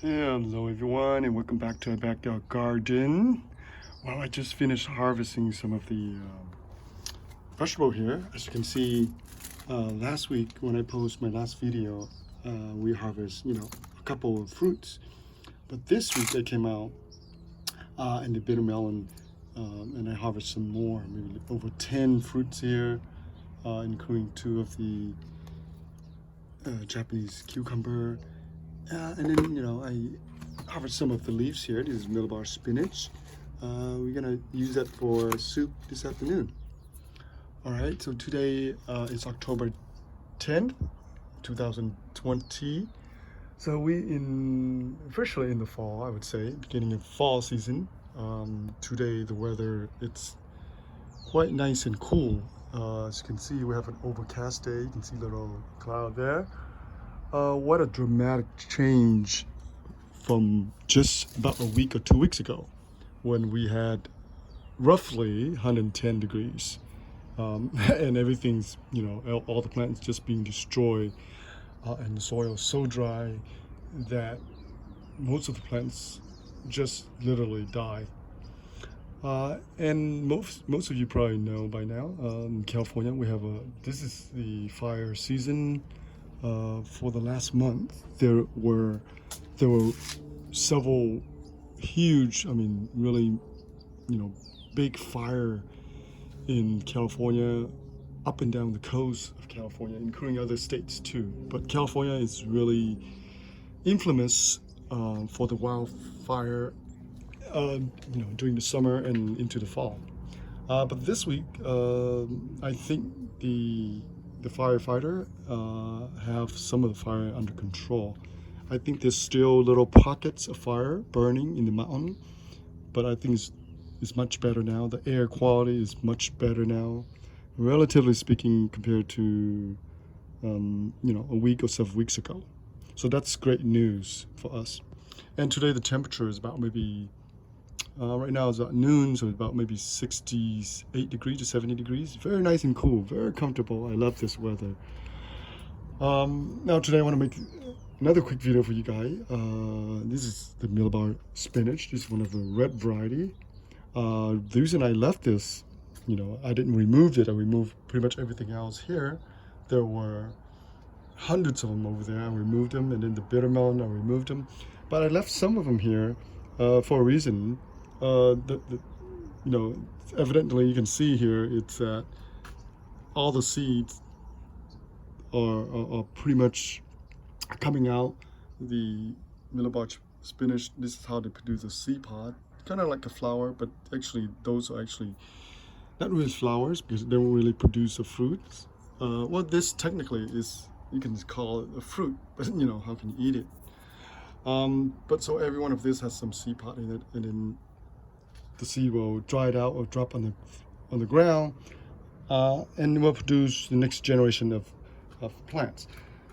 Hello everyone, and welcome back to our backyard garden. Well, I just finished harvesting some of the vegetable here. As you can see, last week when I posted my last video, we harvest a couple of fruits. But this week I came out in the bitter melon, and I harvested some more, maybe over 10 fruits here, including two of the Japanese cucumber. And then, I harvest some of the leaves here. This is malabar spinach. We're gonna use that for soup this afternoon. All right, so today is October 10th, 2020. So officially in the fall, I would say, beginning of fall season. Today the weather, it's quite nice and cool. As you can see, we have an overcast day. You can see a little cloud there. What a dramatic change from just about a week or 2 weeks ago when we had roughly 110 degrees and everything's, all the plants just being destroyed and the soil so dry that most of the plants just literally die. And most of you probably know by now, in California, this is the fire season. For the last month, there were several huge, really, big fire in California, up and down the coast of California, including other states too. But California is really infamous for the wildfire, during the summer and into the fall. But this week, I think the firefighter have some of the fire under control. I think there's still little pockets of fire burning in the mountain, but I think it's much better now. The air quality is much better now, relatively speaking, compared to a week or several weeks ago. So that's great news for us. And today the temperature is about maybe right now it's about noon, so it's about maybe 68 degrees to 70 degrees. Very nice and cool, very comfortable. I love this weather. Now today I want to make another quick video for you guys. This is the malabar spinach. This is one of the red variety. The reason I left this, I didn't remove it. I removed pretty much everything else here. There were hundreds of them over there. I removed them, and then the bitter melon, I removed them. But I left some of them here for a reason. Evidently you can see here, it's that all the seeds are pretty much coming out. The malabar spinach, this is how they produce a seed pod, kind of like a flower, but actually those are actually not really flowers because they don't really produce a fruit. Well, this technically is, you can call it a fruit, but how can you eat it? But so every one of this has some seed pod in it, and then the seed will dry it out or drop on the ground, and will produce the next generation of plants.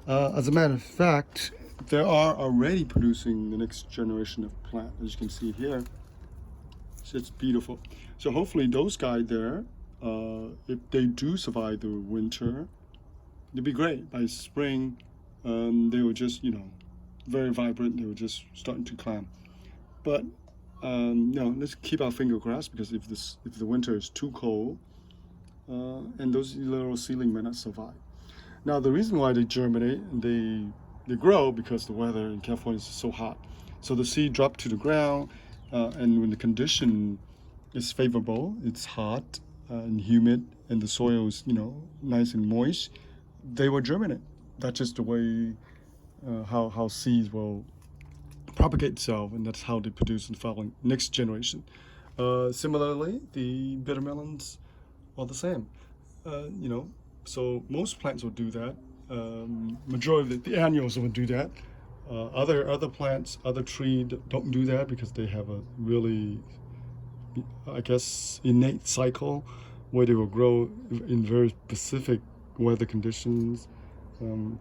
As a matter of fact, they are already producing the next generation of plant, as you can see here. So it's beautiful. So hopefully those guys there, if they do survive the winter, they'll be great. By spring, they were just, very vibrant. They were just starting to climb. But let's keep our finger crossed, because if the winter is too cold, and those little seedlings may not survive. Now the reason why they germinate and they grow, because the weather in California is so hot. So the seed drop to the ground, and when the condition is favorable, it's hot and humid, and the soil is nice and moist, they will germinate. That's just the way how seeds will propagate itself, and that's how they produce the following next generation. Similarly, the bitter melons are the same. So most plants will do that. Majority of the annuals will do that. Other plants, other trees don't do that because they have a really, I guess, innate cycle where they will grow in very specific weather conditions. All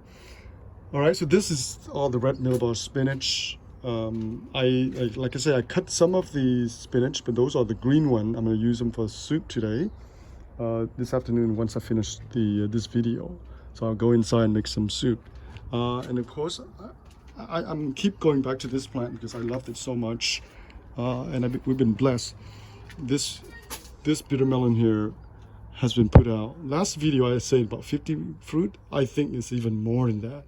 right, so this is all the red malabar spinach. Like I said, I cut some of the spinach, but those are the green one. I'm going to use them for soup today, this afternoon, once I finish this video. So I'll go inside and make some soup. And of course, I'm keep going back to this plant because I loved it so much, and we've been blessed. This bitter melon here has been put out. Last video I said about 50 fruit. I think it's even more than that.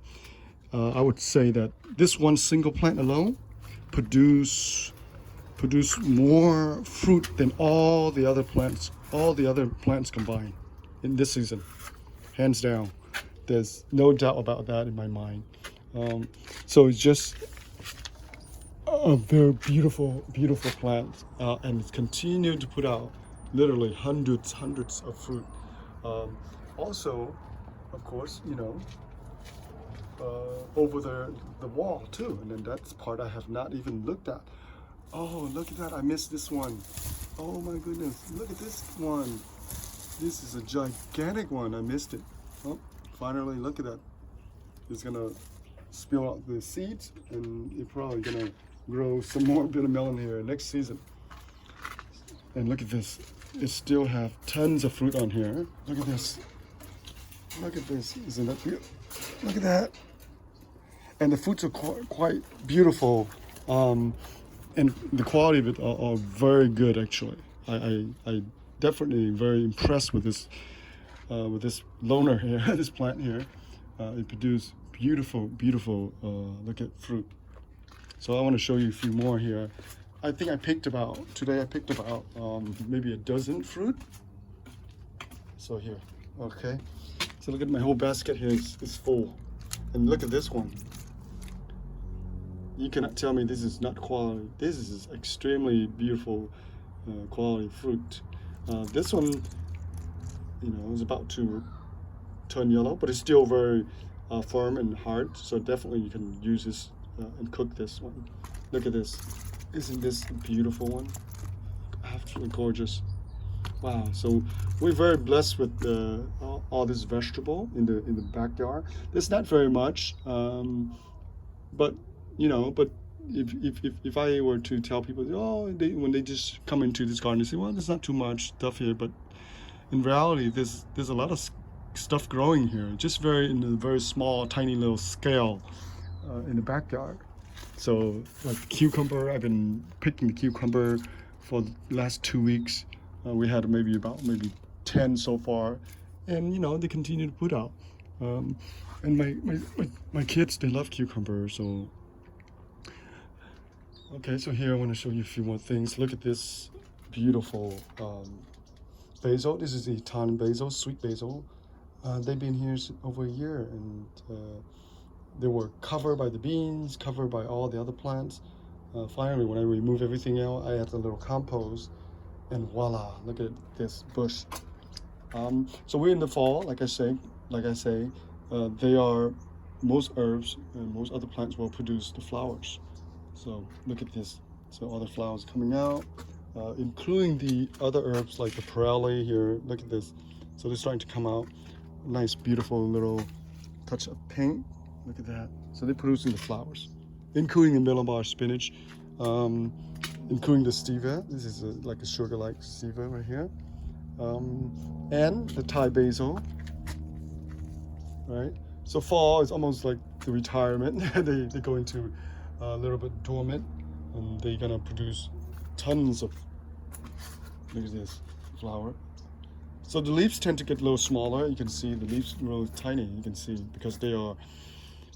I would say that this one single plant alone produce more fruit than all the other plants combined in this season, hands down. There's no doubt about that in my mind. So it's just a very beautiful plant, and it's continued to put out literally hundreds of fruit. Also, of course, over the wall too, and then that's part I have not even looked at. Oh, look at that! I missed this one. Oh my goodness! Look at this one. This is a gigantic one. I missed it. Oh, finally, look at that. It's gonna spill out the seeds, and it's probably gonna grow some more bitter melon here next season. And look at this. It still have tons of fruit on here. Look at this. Look at this. Isn't that beautiful? Look at that. And the fruits are quite beautiful. And the quality of it are very good, actually. I definitely very impressed with this loner here, this plant here. It produced beautiful look at fruit. So I want to show you a few more here. I think today I picked about maybe a dozen fruit. So here, okay. So look at my whole basket here is full. And look at this one. You cannot tell me this is not quality. This is extremely beautiful quality fruit. This one, is about to turn yellow, but it's still very firm and hard. So definitely you can use this and cook this one. Look at this. Isn't this a beautiful one? Absolutely gorgeous. Wow. So we're very blessed with all this vegetable in the backyard. There's not very much, but if I were to tell people, when they just come into this garden, they say, well, there's not too much stuff here, but in reality, there's a lot of stuff growing here, just in a very small, tiny little scale in the backyard. So like cucumber, I've been picking the cucumber for the last 2 weeks. We had maybe 10 so far, and they continue to put out. And my kids, they love cucumber, so. Okay, so here I want to show you a few more things. Look at this beautiful basil. This is the Italian basil, sweet basil. They've been here over a year, and they were covered by the beans, covered by all the other plants. Finally, when I remove everything out, I add a little compost, and voila! Look at this bush. So we're in the fall, like I say. Most herbs and most other plants will produce the flowers. So look at this. So all the flowers coming out, including the other herbs like the perallee here. Look at this. So they're starting to come out. Nice, beautiful little touch of pink. Look at that. So they're producing the flowers, including the malabar spinach, including the stevia. This is like a sugar-like stevia right here, and the Thai basil. Right. So fall is almost like the retirement. they go into a little bit dormant, and they're gonna produce tons of, look at this, flower. So the leaves tend to get a little smaller. You can see the leaves are really tiny. You can see because they are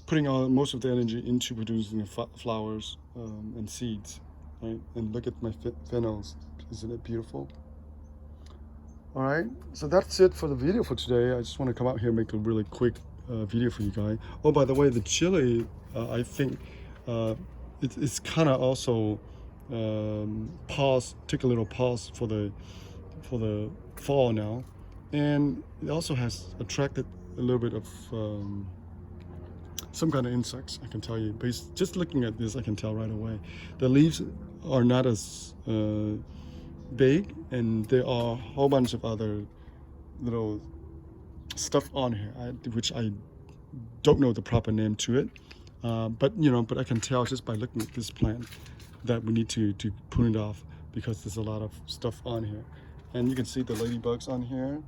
putting all most of the energy into producing the flowers and seeds, right? And look at my fennels. Isn't it beautiful? All right, so that's it for the video for today. I just want to come out here and make a really quick video for you guys. Oh, by the way, the chili, I think it's kind of also take a little pause for the fall now, and it also has attracted a little bit of some kind of insects. I can tell you, just looking at this, I can tell right away. The leaves are not as big, and there are a whole bunch of other little stuff on here, which I don't know the proper name to it, but I can tell just by looking at this plant that we need to prune it off because there's a lot of stuff on here, and you can see the ladybugs on here.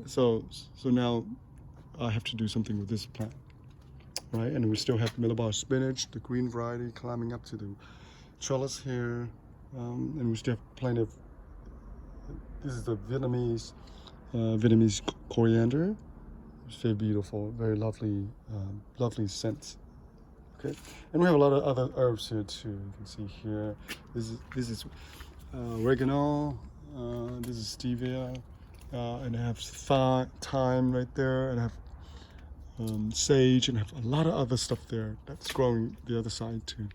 So now I have to do something with this plant. right? And we still have malabar spinach, the green variety, climbing up to the trellis here. And we still have plenty of, this is the Vietnamese coriander. It's very beautiful, very lovely, lovely scent. Okay, and we have a lot of other herbs here too. You can see here. This is oregano. This is stevia, and I have thyme right there, and I have sage, and I have a lot of other stuff there that's growing the other side too.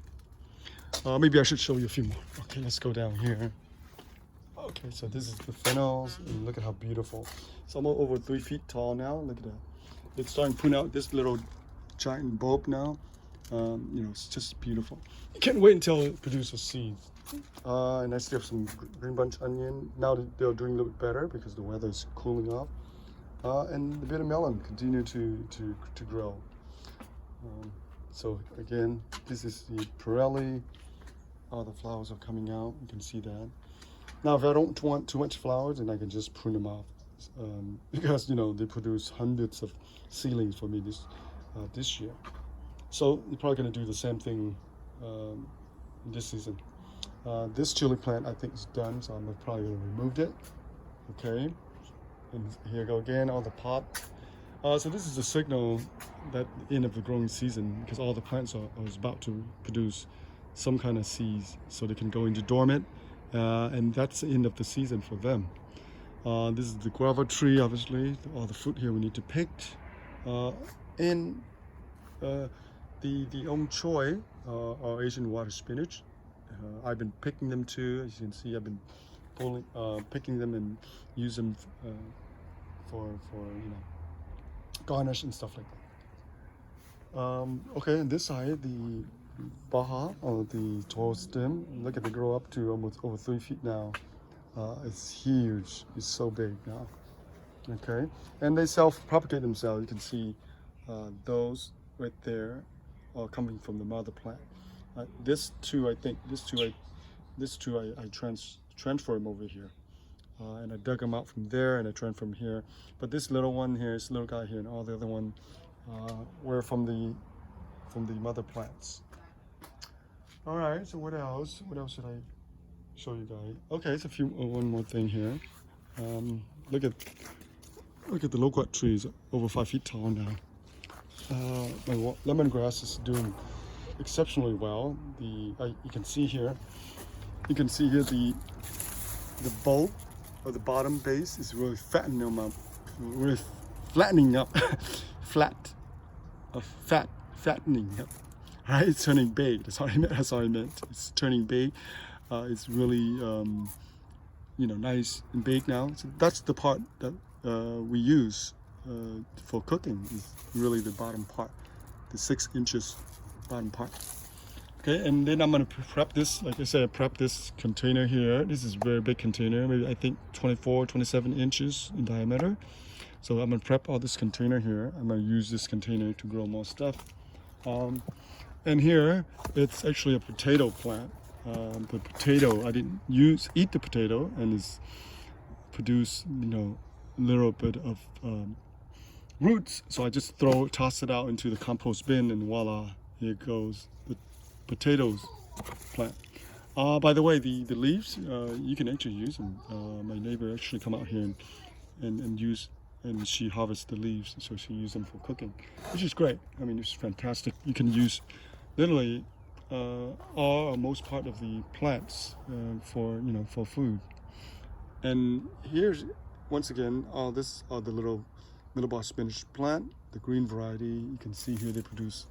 Maybe I should show you a few more. Okay, let's go down here. Okay, so this is the fennels, and look at how beautiful. It's almost over 3 feet tall now. Look at that. It's starting to put out this little giant bulb now. You know, it's just beautiful. I can't wait until it produces seeds. And I still have some green bunch onion. Now they're doing a little bit better because the weather is cooling off. And the bitter melon continue to grow. So again, this is the Pirelli. All the flowers are coming out. You can see that. Now, if I don't want too much flowers, then I can just prune them off, because you know they produce hundreds of seedlings for me this year. So you're probably going to do the same thing this season. This chili plant I think is done, so I'm probably going to remove it. Okay, and here you go again, all the pot. So this is a signal that the end of the growing season, because all the plants are about to produce some kind of seeds, so they can go into dormant, and that's the end of the season for them. This is the guava tree, obviously. All the fruit here we need to pick, and the choi, or Asian water spinach. I've been picking them too. As you can see, I've been picking them and use them for you know, garnish and stuff like that. Okay, on this side, the baha, or the tall stem. Look at, they grow up to almost over 3 feet now. It's huge. It's so big now. Okay, and they self-propagate themselves. You can see those right there are coming from the mother plant. This two, I transfer them over here, and I dug them out from there, and I transferred from here. But this little one here, this little guy here, and all the other one were from the mother plants. All right. So what else? What else should I show you guys? Okay, it's one more thing here. Look at the loquat trees, over 5 feet tall now. My lemongrass is doing exceptionally well. You can see here the bulb, or the bottom base, is really fattening them up, really flattening up, fattening up. Right, it's turning big. That's all I meant. It's turning big. It's really you know, nice and big now. So that's the part that we use for cooking. Is really the bottom part, the 6 inches bottom part. Okay, and then I'm gonna prep this. Like I said, prep this container here. This is a very big container, maybe I think 27 inches in diameter. So I'm gonna prep all this container here. I'm gonna use this container to grow more stuff. And here, it's actually a potato plant. The potato, I didn't eat the potato, and it's produced, you know, a little bit of roots. So I just toss it out into the compost bin, and voila, here goes the potatoes plant. By the way, the leaves, you can actually use them. My neighbor actually come out here and she harvests the leaves, so she uses them for cooking, which is great. I mean, it's fantastic. You can use literally all or most part of the plants for food. And here's, once again, this are the little malabar spinach plant, the green variety. You can see here they produce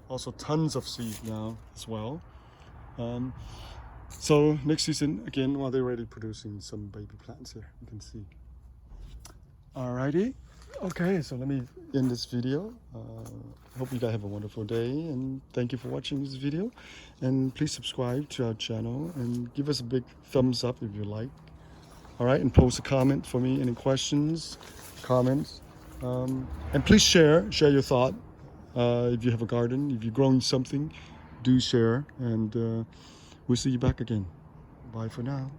also tons of seeds now as well. So next season, again, while they're already producing some baby plants here, you can see. Alrighty, okay, so let me end this video. Hope you guys have a wonderful day, and thank you for watching this video. And please subscribe to our channel and give us a big thumbs up if you like. Alright, and post a comment for me, any questions, comments. And please share your thought. If you have a garden, if you're growing something, do share, and we'll see you back again. Bye for now.